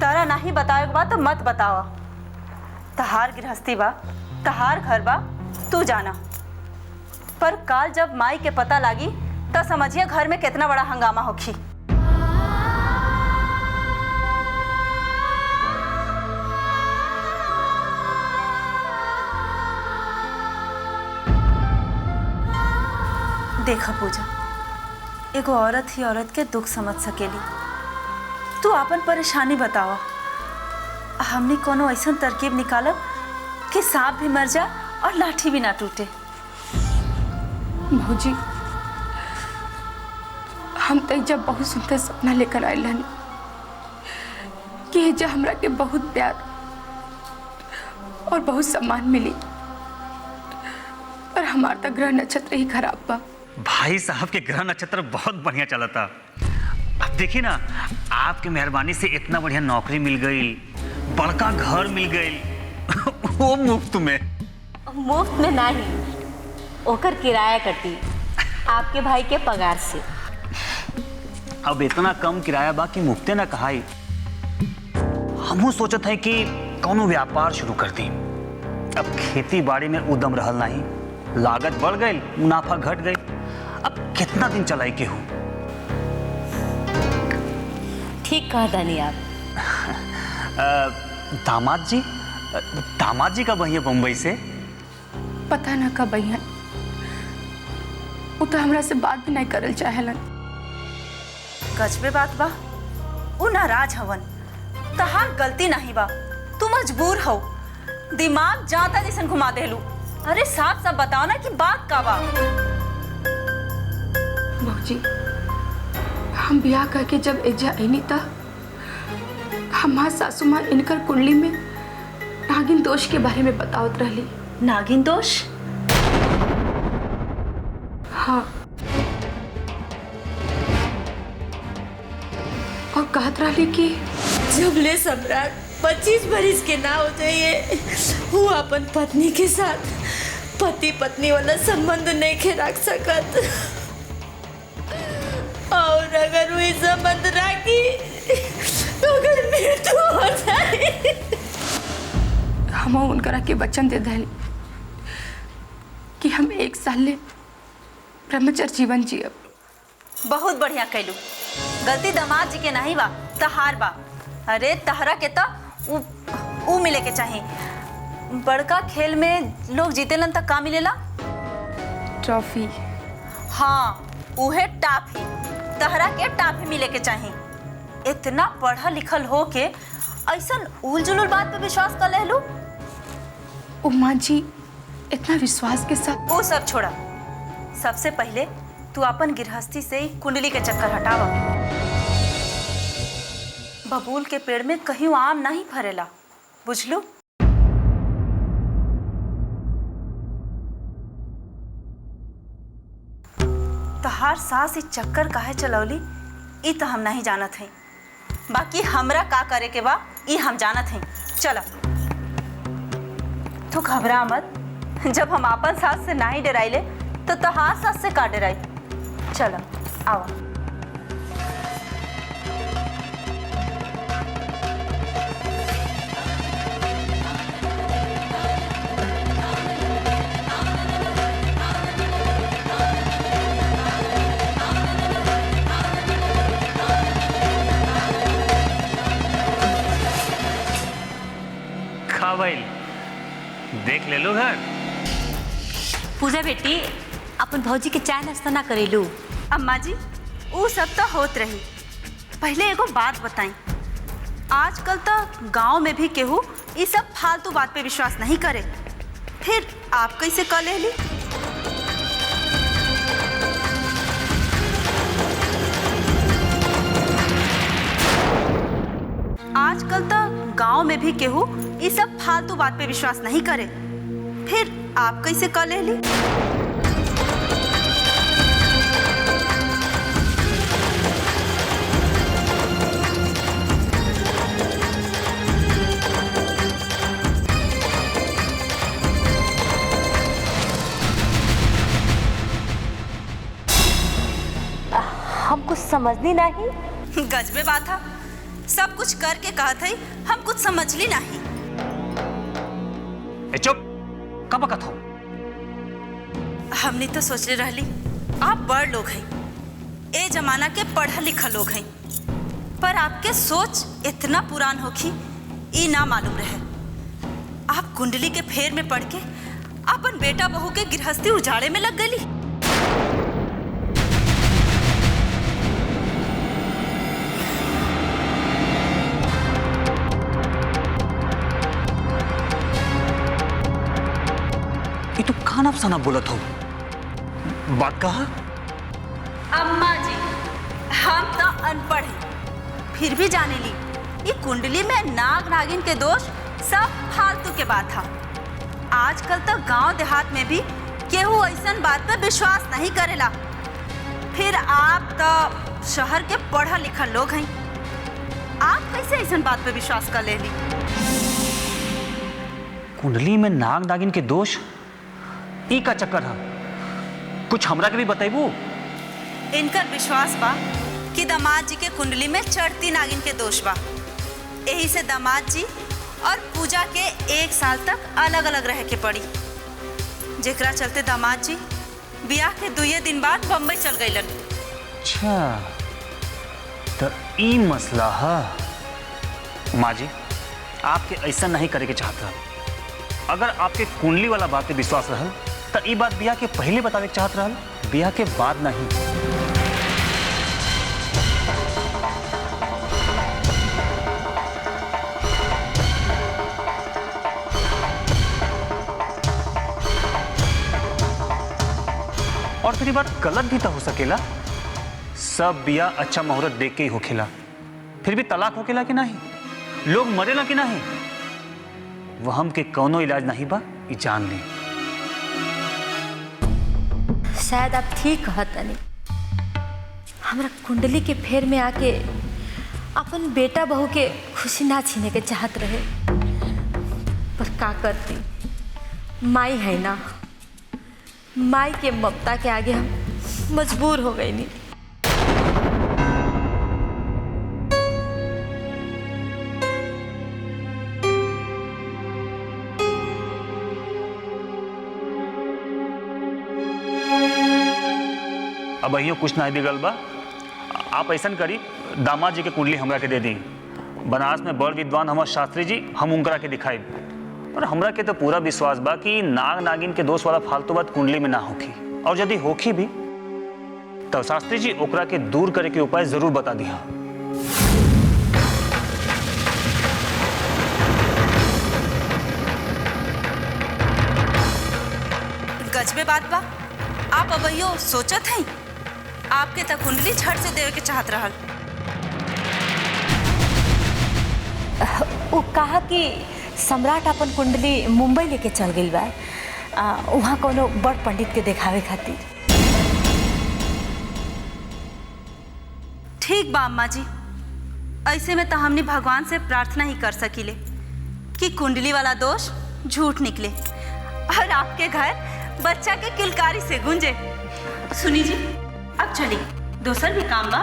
तारा नहीं बतावे के बा तो मत बतावा। तहार गृहस्थी बा, तहार घर बा, तू जाना। पर काल जब माई के पता लागी तो समझिए घर में कितना बड़ा हंगामा होखी। देखा पूजा, एगो औरत ही औरत के दुख समझ सकेली। तू अपन परेशानी बतावा, हमने कोनो ऐसा तरकीब निकालब कि सांप भी मर जाए और लाठी भी ना टूटे। भौजी, हम तक जब बहुत सुंदर सपना लेकर आए हन कि जब हमरा के बहुत प्यार और बहुत सम्मान मिली, पर हमारा तो ग्रह नक्षत्र ही खराब बा। भाई साहब के ग्रह नक्षत्र बहुत बढ़िया चला था। अब देखिए ना, आपके मेहरबानी से इतना बढ़िया नौकरी मिल गई, बड़का घर मिल गई वो मुफ्त में। मुफ्त में नहीं, ओकर किराया कटी आपके भाई के पगार से। अब इतना कम किराया बा कि मुफ्ते ना कहाई। हमहू सोचत है कि कौनो व्यापार शुरू कर दी। अब खेती बाड़ी में उदम रहल नहीं, लागत बढ़ गई, मुनाफा घट गई। अब कितना दिन चलाई के हूँ। ठीक कहा दानी आप। दामाद जी कब आई है बम्बई से? पता ना कब आई है, वो तो हमरा से बात भी नहीं करल चाहेलन। गजबे बात बा, उ नाराज हवन। तहार गलती नहीं बा, तू मजबूर हो। दिमाग जाता जैसन घुमा देलू। अरे साफ साफ बताओ ना कि बात का बा। भौजी, हम ब्याह करके जब एजा आईनी था, हमार सासू माँ इनकर कुंडली में नागिन दोष के बारे में बतावत रहली। नागिन दोष? हाँ, और कहत रहली कि जब ले सम्राट 25 बरिस के ना हो जाइए, वो अपन पत्नी के साथ पति पत्नी वाला संबंध नहीं के रख सकत, और अगर वो संबंध राखी तो अगर मृत्यु हो जाए। हम उनकरा के वचन दे दिली कि हम 1 साल ले ब्रह्मचर्य जीवन जियब। बहुत बढ़िया कैलू। गलती दामाद जी के नहीं बा, तहार बा। अरे तहरा के तो ऊ मिले के चाहिए। बड़का खेल में लोग जीतेलन तक का मिलेला? ट्रॉफी। हाँ, उहे टाफी। तहरा के टाफी मिले के चाहिए। इतना पढ़ा लिखल हो के ऐसा उल जुलूल बात पे विश्वास कर ले लू। उमा जी इतना विश्वास के साथ। वो सब छोड़ा, सबसे पहले तू अपन गृहस्थी से कुंडली के चक्कर हटावा। बबूल के पेड़ में कहीं आम नहीं फरेला, बुझलू? तहार सास इस चक्कर काहे चलौली ई तो हम नहीं जानत हैं। बाकी हमरा का करे के बा ई हम जानत हैं। चलो, तू घबरा मत। जब हम अपन सास से नहीं डराइले तो तहार सास से का डराई। चलो आओ। देख ले लो घर। पूजा बेटी, अपन भौजी के चाय नाश्ता ना करेलू? अम्मा जी, वो सब तो होत रही। पहले एगो बात बताई, आजकल तो गांव में भी केहू ये सब फालतू बात पे विश्वास नहीं करे। फिर आप कैसे कर ले ली? आजकल तो गांव में भी केहू ये सब फालतू बात पे विश्वास नहीं करे। फिर आप कैसे कर ले ली? हम कुछ समझनी नहीं। गजबे बात था। सब कुछ करके कहत है, हम कुछ समझली नहीं। ए चुप, का बकत हो? हमने तो सोचले रहली आप बड़ लोग हैं, ए जमाना के पढ़ा लिखा लोग हैं, पर आपके सोच इतना पुरान होखी ई ना मालूम रहे। आप कुंडली के फेर में पड़ के अपन बेटा बहू के गृहस्थी उजाड़े में लग गई। ये तू खाना फसाना बोलत हो, बात कहा? अम्मा जी, हम तो अनपढ़ हैं, फिर भी जाने ली ये कुंडली में नाग नागिन के दोष सब फालतू के बात है। आजकल तो गांव देहात में भी केहू ऐसन बात पे विश्वास नहीं करेला, फिर आप तो शहर के पढ़ा लिखा लोग हैं, आप कैसे ऐसन बात पे विश्वास कर लेली? कुंडली में नाग नागिन के दोष ई का चक्कर है, कुछ हमरा के भी बताइबू? इनकर विश्वास बा कि दामाद जी के कुंडली में चढ़ती नागिन के दोष बा, यही से दामाद जी और पूजा के 1 साल तक अलग अलग रह के पड़ी, जेकरा चलते दामाद जी ब्याह के 2 दिन बाद बम्बई चल गईलन। अच्छा, तो ई मसला है। माँ जी, आपके ऐसा नहीं करे के चाहता। अगर आपके कुंडली वाला बात पे विश्वास रहल तो ई बात ब्याह के पहले बतावे के चाहत रहल, ब्याह के बाद नहीं। और फिर ये बात गलत भी तो हो सकेला, सब बिया अच्छा मुहूर्त देख के ही होखेला, फिर भी तलाक होखेला कि नहीं, लोग मरेला कि नहीं, वहम के कौनो इलाज नहीं बा, ई जान ली। शायद आप ठीक कहतनी, हमरा कुंडली के फेर में आके अपन बेटा बहू के खुशी ना छीने के चाहत रहे, पर का करती, माई है ना, माई के ममता के आगे हम मजबूर हो गई नहीं। अब अहियो कुछ नहीं बिगल बा, आप ऐसा करी, दामाद जी के कुंडली हमरा के दे दी, बनारस में बड़ विद्वान हमार शास्त्री जी, हम उनकरा के दिखाई, और हमरा के तो पूरा विश्वास बा कि नाग नागिन के दोष वाला फालतू बात कुंडली में ना होखी, और यदि होखी भी तो शास्त्री जी ओकरा के दूर करे के उपाय जरूर बता दिया। गजबे बात बा, आप अबहियो सोचत हैं, आपके तक कुंडली झट से देवे के चाहत रहल। वो कहा कि सम्राट अपन कुंडली मुंबई लेके चल गई बा, वहाँ कोनो बड़ पंडित के देखावे खातिर। ठीक बा अम्मा जी, ऐसे में तो हमने भगवान से प्रार्थना ही कर सकीले कि कुंडली वाला दोष झूठ निकले और आपके घर बच्चा के किलकारी से गूंजे। सुनी जी, अब चलिए, दूसर भी काम बा।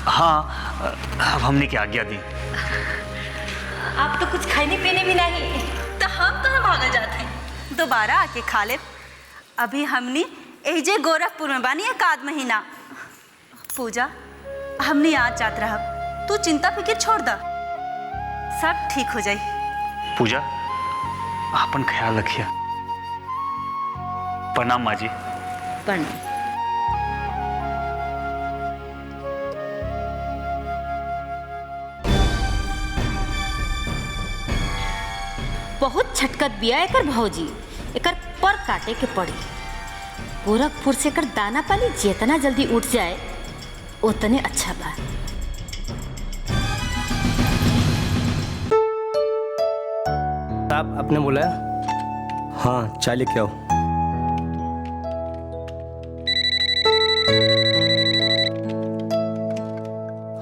हाँ, अब हमने क्या आज्ञा दी। आप तो कुछ खाने पीने भी नहीं, तो हम कहाँ भागल जाते हैं, दोबारा आके खा ले। अभी हमने एजे गोरखपुर में बानी 1 महीना। पूजा, हमने आज जात रहा, तू चिंता फिक्र छोड़ दा, सब ठीक हो जाई। पूजा, अपन ख्याल रखिए। प्रणाम माँ जी। प्रणाम। बहुत छटकत बिया एकर भौजी, एकर पर काटे के पड़ी। गोरखपुर से एकर दाना पानी जितना जल्दी उठ जाए उतने अच्छा बा। आप आपने बुलाया? हाँ, चाय लेके आओ।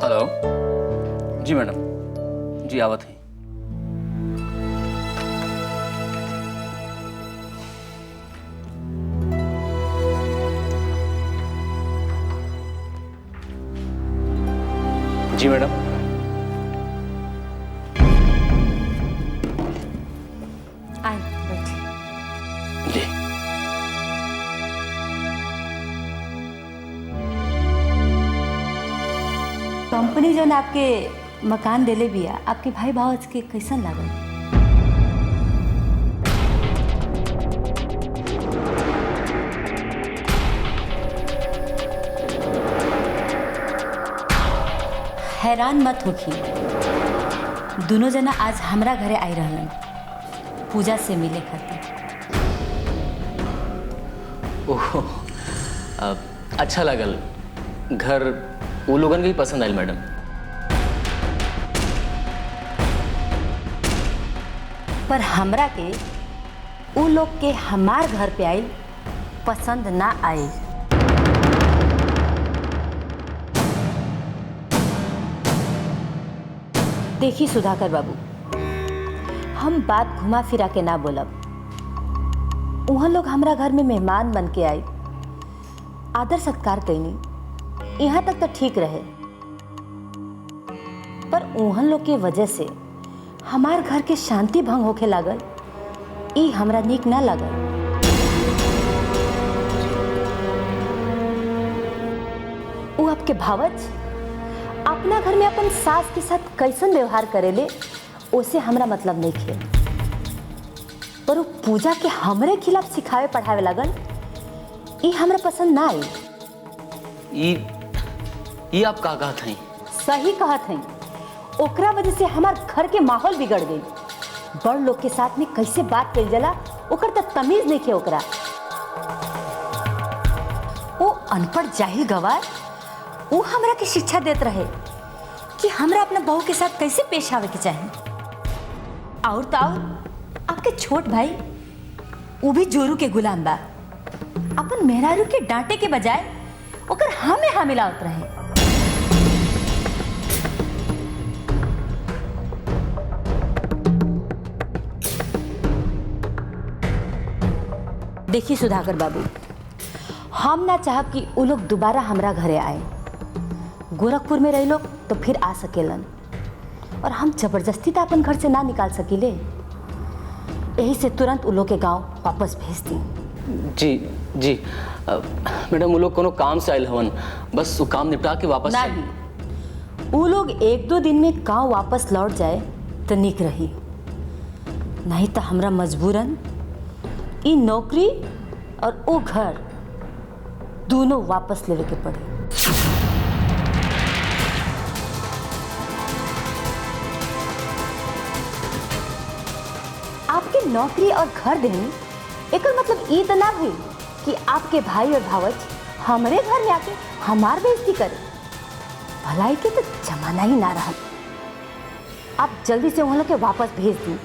हेलो जी मैडम, जी आवत है। जी मैडम, कंपनी जौन आपके मकान देले बिया, आपके भाई भावज के कैसन लागल? हैरान मत होखी, दोनों जना आज हमरा घरे आई रहलन पूजा से मिले खातिर। ओह, अच्छा लगल। घर वो लोगन के ही पसंद आयल मैडम। पर हमरा के उ लोग के हमार घर पे आई पसंद ना आई। देखी सुधाकर बाबू, हम बात घुमा फिरा के ना बोलब। वहाँ लोग हमरा घर में मेहमान बन के आई, आदर सत्कार कैनी, यहाँ तक तो ठीक रहे। पर वहाँ लोग के वजह से हमार घर के शांति भंग होके लागल, ई हमरा नीक ना लागल। वो आपके भावज अपना घर में अपन सास के साथ कैसन व्यवहार करेले, उसे हमरा मतलब नहीं खे। पर वो पूजा के हमरे खिलाफ सिखावे पढ़ावे लगल, ई हमरा पसंद ना आई। ये आप का कहत हई? सही कहत हई। ओकरा वजह से हमार घर के माहौल बिगड़ गई। बड़ लोग के साथ में कैसे बात कइल जाला, ओकर तो तमीज नहीं खे ओकरा। वो अनपढ़ जाहिल गवार, वो हमरा के शिक्षा देत रहे कि हमरा अपना बहू के साथ कैसे पेश आवे के चाहिए। और तो और आपके छोट भाई वो भी जोरू के गुलाम बा। अपन मेहरारू के डांटे के बजाय ओकर हमें हाँ मिलावत रहे। देखिए सुधाकर बाबू, हम ना चाहब कि वो लोग दोबारा हमरा घरे आए। गोरखपुर में रह लोग तो फिर आ सकेलन, और हम जबरदस्ती तो अपन घर से ना निकाल सकीले। यही से तुरंत वो लोग के गांव वापस भेज दी। जी मैडम, वो लोग कोनो काम से आयल हवन, बस वो काम निपटा के वापस नहीं, वो लोग 1-2 दिन में गांव वापस लौट जाए तो निक रही। नहीं तो हमरा मजबूरन ई नौकरी और वो घर दोनों वापस लेवे के पड़े। आपके नौकरी और घर देनी एक मतलब ई तो ना हुई कि आपके भाई और भावज हमारे घर में आके हमार बेइज्जती करे। भलाई के तो जमाना ही ना रहा। आप जल्दी से वहाँ लोग के वापस भेज दी,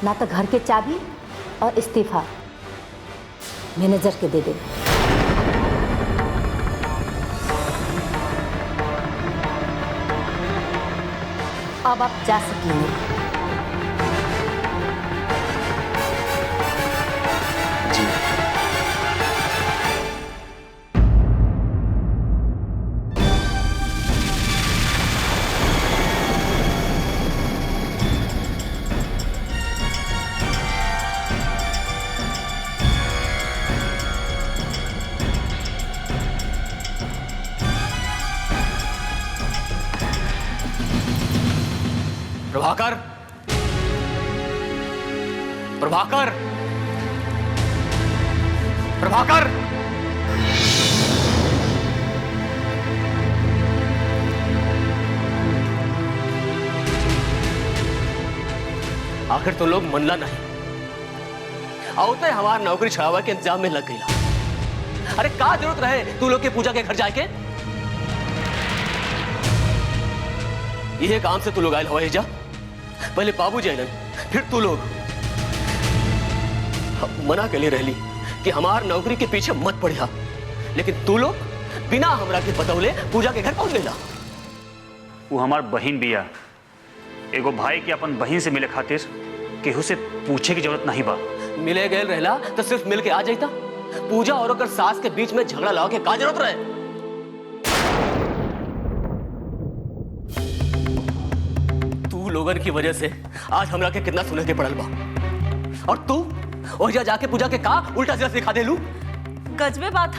ना तो घर के चाबी और इस्तीफा मैनेजर के दे दे। अब आप जा सकेंगे। प्रभाकर, प्रभाकर, प्रभाकर! आखिर तो लोग मनला नहीं, आवते हमार नौकरी छड़ावा के इंतजाम में लग गई। अरे का जरूरत रहे तू लोग के पूजा के घर जाके? यह काम से तू लोग आयल हवा जा। पहले बाबू जी फिर तू लोग। मना के लिए रहली कि हमार नौकरी के पीछे मत पड़िया, लेकिन तू लोग बिना हमरा के बतौले पूजा के घर पहुंच लेला। वो हमार बहन बिया, एगो भाई के अपन बहन से मिले खातिर केहू से पूछे की जरूरत नहीं बा। मिले गए रहला तो सिर्फ मिल के आ जाता। पूजा और ओकर सास के बीच में झगड़ा लगा के का जरूरत रहे? तू लोगन की वजह से आज हमरा के कितना सुने के पड़ल बा, और तू ओहिजा जाके पूजा के का उल्टा सीधा सिखा देलू। गजबे बात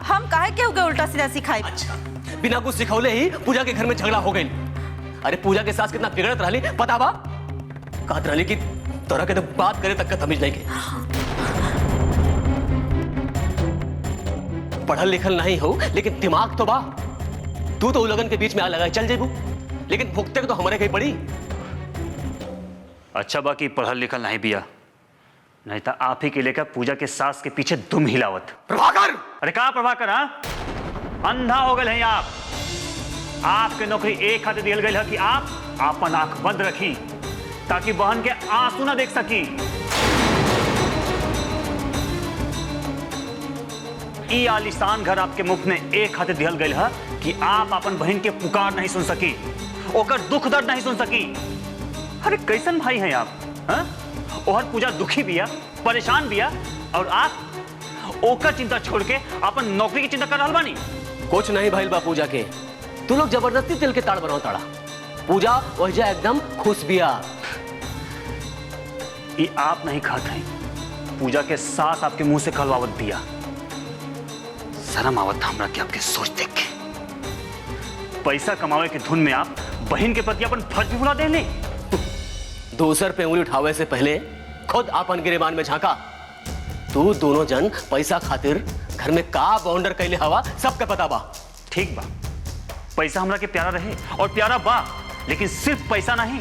हम काहे के उगे उल्टा सीधा सिखाई। अच्छा, बिना कुछ सिखौले ही पूजा के घर में झगड़ा हो गई। अरे पूजा के सास कितना बिगड़त रहली पता बा? कहत रहली कि तोरा के तो बात करे तक का तमीज नहीं के। पढ़ल लिखल नहीं हो लेकिन दिमाग तो बा। तू तो लगन के बीच में आ लगा चल जेबू, लेकिन भुगते तो हमारे कहीं पड़ी। अच्छा बाकी पढ़ल लिखल नहीं बिया, नहीं तो आप ही के लेकर पूजा के सास के पीछे दुम हिलावत। प्रभाकर! अरे कहा प्रभाकर? हाँ, अंधा हो गए हैं आप। आपके नौकरी एक हाथ दियल गई है कि आप अपन आंख बंद रखी ताकि बहन के आंसू ना देख सकी। ई आलिशान घर आपके मुफ्त में एक हाथ दियल गई है कि आप अपन बहन के पुकार नहीं सुन सकी, ओकर दुख दर्द नहीं सुन सकी। अरे कैसन भाई हैं आप? हाँ? और पूजा दुखी बिया, परेशान बिया, और आप ओकर चिंता छोड़ के अपन नौकरी की चिंता कर रहा बानी। कुछ नहीं भाई बा पूजा के, तू लोग जबरदस्ती तिल के ताड़ बनाओ ताड़ा। पूजा वही एकदम खुश बिया। ये आप नहीं खाते हैं, पूजा के सास आपके मुंह से कलवावत दिया। शर्म आवत हमरा कि आपके सोच देख के। पैसा कमावे के धुन में आप बहन के प्रति अपन फर्ज भी भुला देने। दूसर पे उंगली उठावे से पहले खुद आपन गिरेबान में झांका। तू दोनों जन पैसा खातिर घर में का बाउंडर कैले हवा सबके पता बा। ठीक बा, पैसा हमरा के प्यारा रहे और प्यारा बा, लेकिन सिर्फ पैसा नहीं।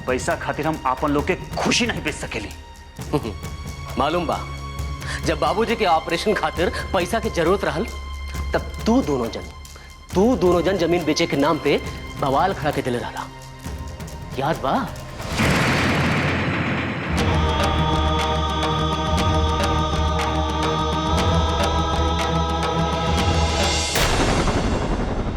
पैसा खातिर हम आपन लोग के खुशी नहीं बेच सकेली। मालूम बा, जब बाबूजी के ऑपरेशन खातिर पैसा की जरूरत रहल तब तू दोनों जन जमीन बेचे के नाम पे बवाल खड़ा के दिले रहला। याद बा?